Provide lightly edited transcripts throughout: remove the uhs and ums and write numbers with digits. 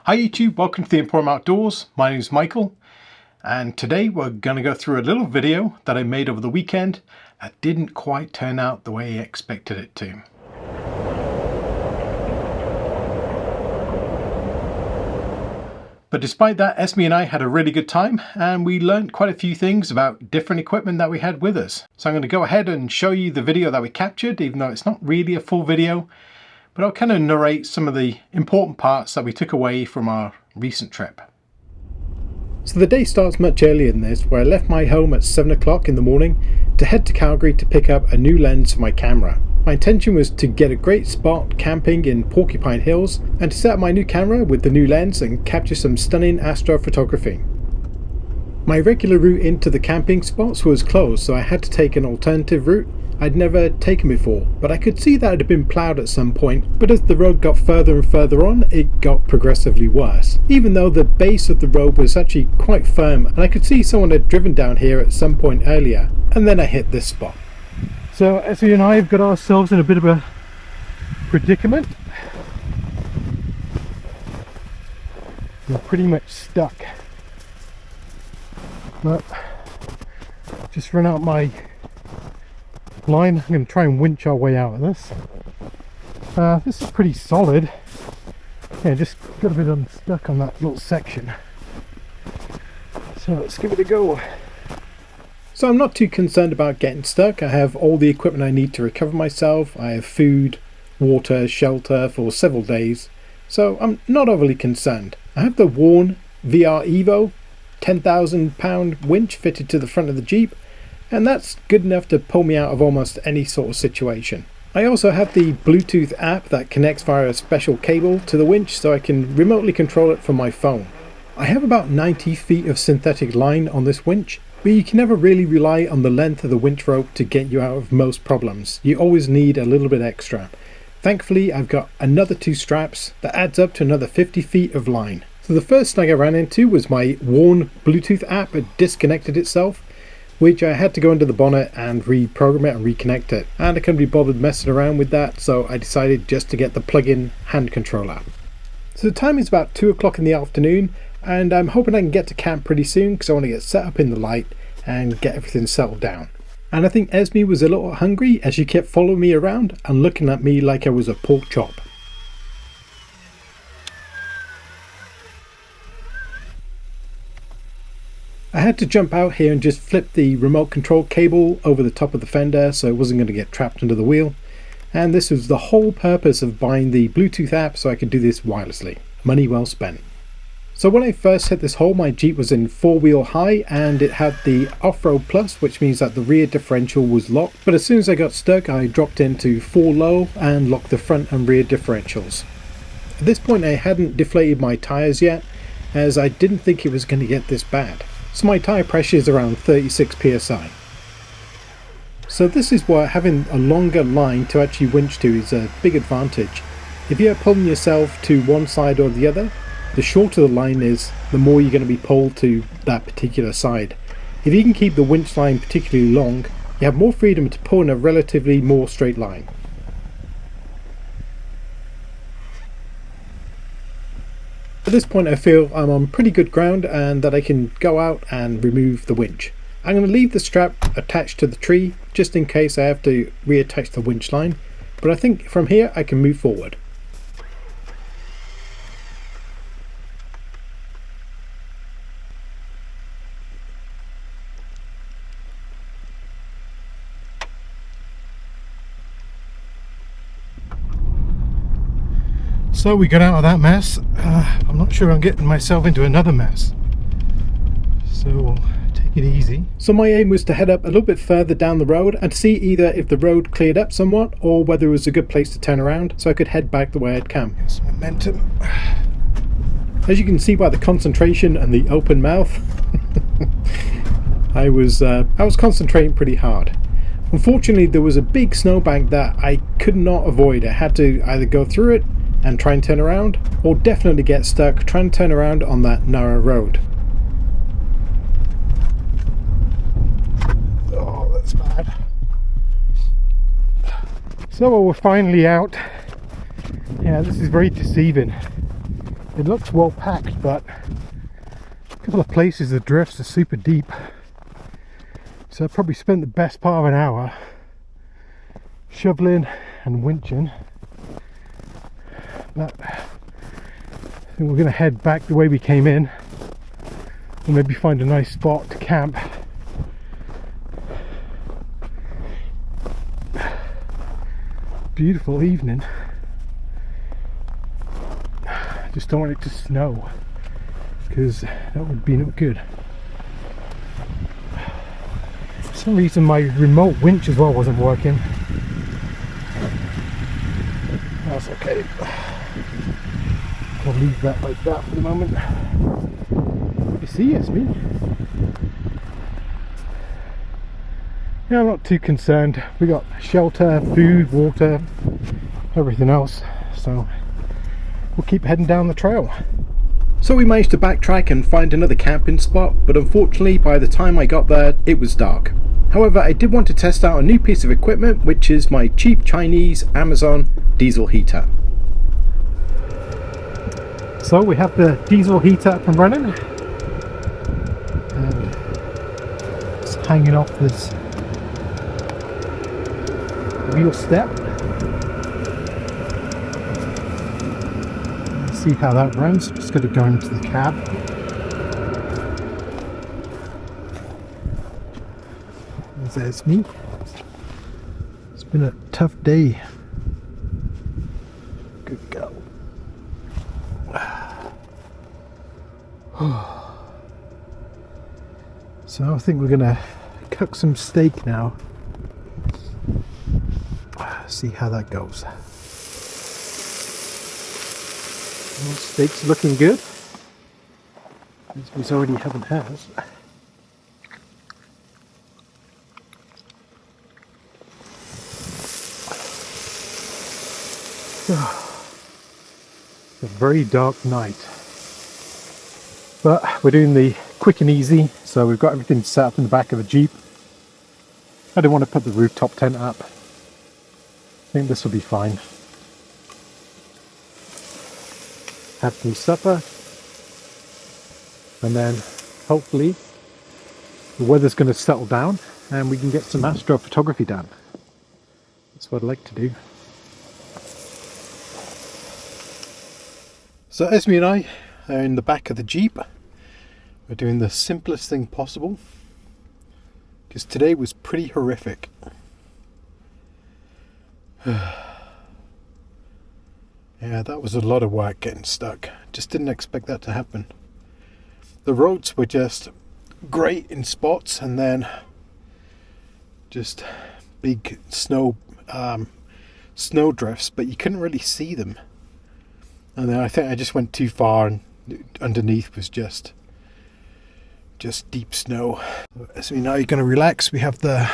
Hi YouTube, welcome to the Emporium Outdoors. My name is Michael, and today we're going to go through a little video that I made over the weekend that didn't quite turn out the way I expected it to. But despite that, Esme and I had a really good time, and we learned quite a few things about different equipment that we had with us. So I'm going to go ahead and show you the video that we captured, even though it's not really a full video. But I'll kind of narrate some of the important parts that we took away from our recent trip. So the day starts much earlier than this, where I left my home at 7 o'clock in the morning to head to Calgary to pick up a new lens for my camera. My intention was to get a great spot camping in Porcupine Hills and to set up my new camera with the new lens and capture some stunning astrophotography. My regular route into the camping spots was closed, so I had to take an alternative route I'd never taken before, but I could see that it had been ploughed at some point, but as the road got further and further on, it got progressively worse. Even though the base of the road was actually quite firm, and I could see someone had driven down here at some point earlier, and then I hit this spot. So Esme and I have got ourselves in a bit of a predicament. We're pretty much stuck. But just run out my line. I'm going to try and winch our way out of this. This is pretty solid. Yeah, just got a bit unstuck on that little section. So let's give it a go. So I'm not too concerned about getting stuck. I have all the equipment I need to recover myself. I have food, water, shelter for several days. So I'm not overly concerned. I have the worn VR EVO 10,000 pound winch fitted to the front of the Jeep, and that's good enough to pull me out of almost any sort of situation. I also have the Bluetooth app that connects via a special cable to the winch, so I can remotely control it from my phone. I have about 90 feet of synthetic line on this winch, but you can never really rely on the length of the winch rope to get you out of most problems. You always need a little bit extra. Thankfully, I've got another 2 straps that adds up to another 50 feet of line. So the first snag I ran into was my worn Bluetooth app had disconnected itself, which I had to go into the bonnet and reprogram it and reconnect it. And I couldn't be bothered messing around with that, so I decided just to get the plug-in hand controller. So the time is about 2 o'clock in the afternoon, and I'm hoping I can get to camp pretty soon because I want to get set up in the light and get everything settled down. And I think Esme was a little hungry as she kept following me around and looking at me like I was a pork chop. I had to jump out here and just flip the remote control cable over the top of the fender so it wasn't going to get trapped under the wheel. And this was the whole purpose of buying the Bluetooth app, so I could do this wirelessly. Money well spent. So when I first hit this hole, my Jeep was in 4-wheel high and it had the off-road plus, which means that the rear differential was locked. But as soon as I got stuck, I dropped into 4 low and locked the front and rear differentials. At this point I hadn't deflated my tyres yet, as I didn't think it was going to get this bad. So my tyre pressure is around 36 psi. So this is where having a longer line to actually winch to is a big advantage. If you're pulling yourself to one side or the other, the shorter the line is, the more you're going to be pulled to that particular side. If you can keep the winch line particularly long, you have more freedom to pull in a relatively more straight line. At this point I feel I'm on pretty good ground and that I can go out and remove the winch. I'm going to leave the strap attached to the tree just in case I have to reattach the winch line, but I think from here I can move forward. So we got out of that mess. I'm not sure I'm getting myself into another mess, so we'll take it easy. So my aim was to head up a little bit further down the road and see either if the road cleared up somewhat or whether it was a good place to turn around so I could head back the way I'd come. It's momentum. As you can see by the concentration and the open mouth, I was concentrating pretty hard. Unfortunately, there was a big snowbank that I could not avoid. I had to either go through it and try and turn around, or definitely get stuck trying to turn around on that narrow road. Oh, that's bad. So we're finally out. Yeah, this is very deceiving. It looks well packed, but a couple of places the drifts are super deep. So I probably spent the best part of an hour shoveling and winching. But I think we're going to head back the way we came in, and maybe find a nice spot to camp. Beautiful evening. I just don't want it to snow, because that would be no good. For some reason my remote winch as well wasn't working. That's okay. I'll leave that like that for the moment. You see, it's me. Yeah, I'm not too concerned. We got shelter, food, water, everything else, so we'll keep heading down the trail. So we managed to backtrack and find another camping spot, but unfortunately by the time I got there it was dark. However, I did want to test out a new piece of equipment, which is my cheap Chinese Amazon diesel heater. So we have the diesel heater up and running, and it's hanging off this wheel step. Let's see how that runs. Just got to go into the cab. There's me. It's been a tough day. Good girl. So I think we're gonna cook some steak now. See how that goes. Well, steak's looking good. He's already having hers. It's a very dark night, but we're doing the quick and easy, so we've got everything set up in the back of the Jeep. I didn't want to put the rooftop tent up. I think this will be fine. Have some supper, and then hopefully the weather's going to settle down and we can get some astrophotography done. That's what I'd like to do. So Esme and I are in the back of the Jeep. We're doing the simplest thing possible, because today was pretty horrific. Yeah, that was a lot of work getting stuck. Just didn't expect that to happen. The roads were just great in spots, and then just big snow drifts, but you couldn't really see them. And then I think I just went too far, and underneath was just deep snow. So now you're going to relax. We have the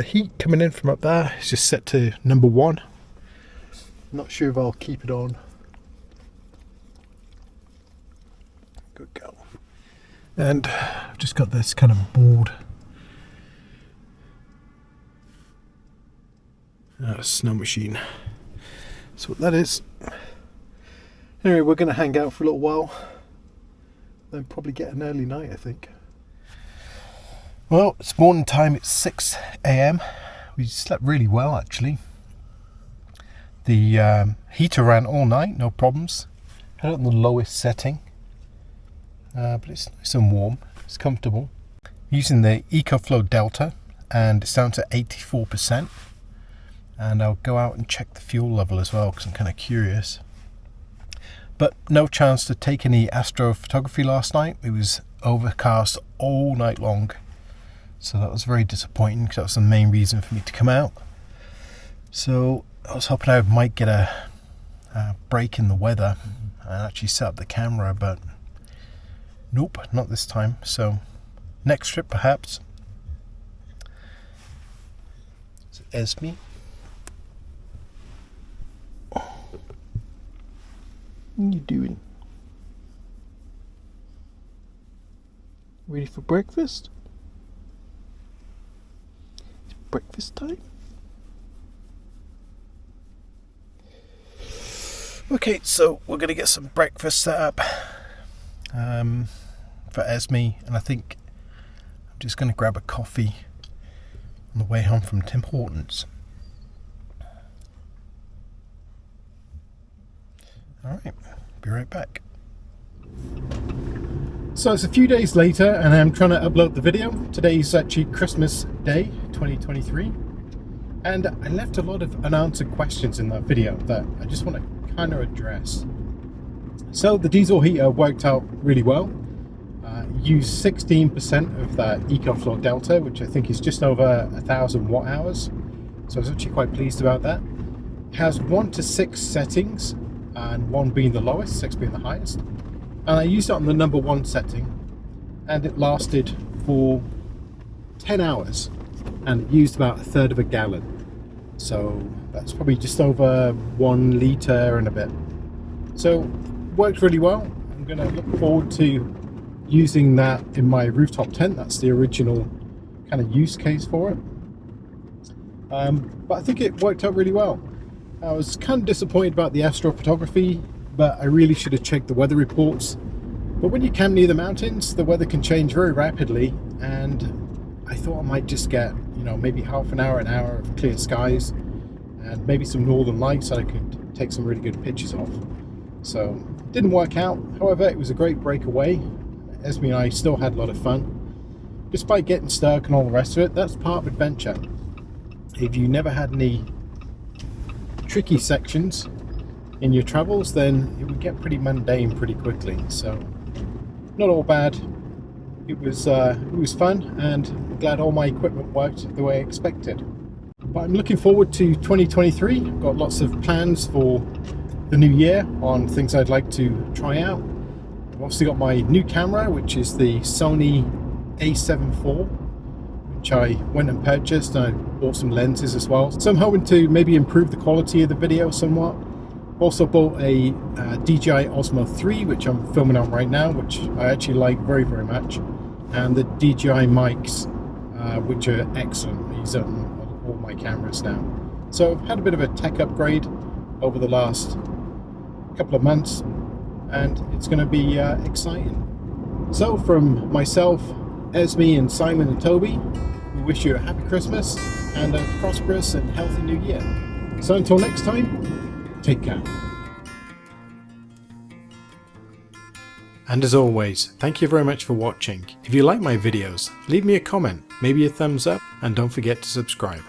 heat coming in from up there. It's just set to number 1. Not sure if I'll keep it on. Good girl. And I've just got this kind of board. Snow machine. That's what that is. Anyway, we're going to hang out for a little while, then probably get an early night, I think. Well, it's morning time. It's 6 AM. We slept really well, actually. The heater ran all night, no problems. Had it on the lowest setting, but it's nice and warm. It's comfortable. Using the EcoFlow Delta, and it's down to 84%. And I'll go out and check the fuel level as well, because I'm kind of curious. But no chance to take any astrophotography last night. It was overcast all night long, so that was very disappointing, because that was the main reason for me to come out. So I was hoping I might get a break in the weather and actually set up the camera, but nope, not this time. So next trip perhaps. It's Esme. What are you doing? Ready for breakfast? It's breakfast time. Okay, so we're going to get some breakfast set up for Esme, and I think I'm just going to grab a coffee on the way home from Tim Hortons. Alright, be right back. So it's a few days later and I'm trying to upload the video. Today's actually Christmas Day 2023, and I left a lot of unanswered questions in that video that I just want to kind of address. So the diesel heater worked out really well. Used 16% of that EcoFlow Delta, which I think is just over 1,000 watt hours. So I was actually quite pleased about that. It has 1 to 6 settings, and 1 being the lowest, 6 being the highest. And I used it on the number 1 setting, and it lasted for 10 hours, and it used about 1/3 of a gallon. So that's probably just over 1 litre and a bit. So worked really well. I'm going to look forward to using that in my rooftop tent. That's the original kind of use case for it. But I think it worked out really well. I was kind of disappointed about the astrophotography, but I really should have checked the weather reports. But when you camp near the mountains, the weather can change very rapidly, and I thought I might just get, you know, maybe half an hour of clear skies and maybe some northern lights that I could take some really good pictures of. So it didn't work out. However, it was a great breakaway. Esme and I still had a lot of fun. Despite getting stuck and all the rest of it, that's part of adventure. If you never had any tricky sections in your travels, then it would get pretty mundane pretty quickly. So not all bad. It was fun, and I'm glad all my equipment worked the way I expected. But I'm looking forward to 2023. I've got lots of plans for the new year on things I'd like to try out. I've also got my new camera, which is the Sony A7 IV, which I went and purchased, and I bought some lenses as well. So I'm hoping to maybe improve the quality of the video somewhat. Also bought a DJI Osmo 3, which I'm filming on right now, which I actually like very, very much. And the DJI mics, which are excellent. I use them on all my cameras now. So I've had a bit of a tech upgrade over the last couple of months, and it's going to be exciting. So from myself, Esme, and Simon and Toby, we wish you a happy Christmas and a prosperous and healthy new year. So until next time, take care. And as always, thank you very much for watching. If you like my videos, leave me a comment, maybe a thumbs up, and don't forget to subscribe.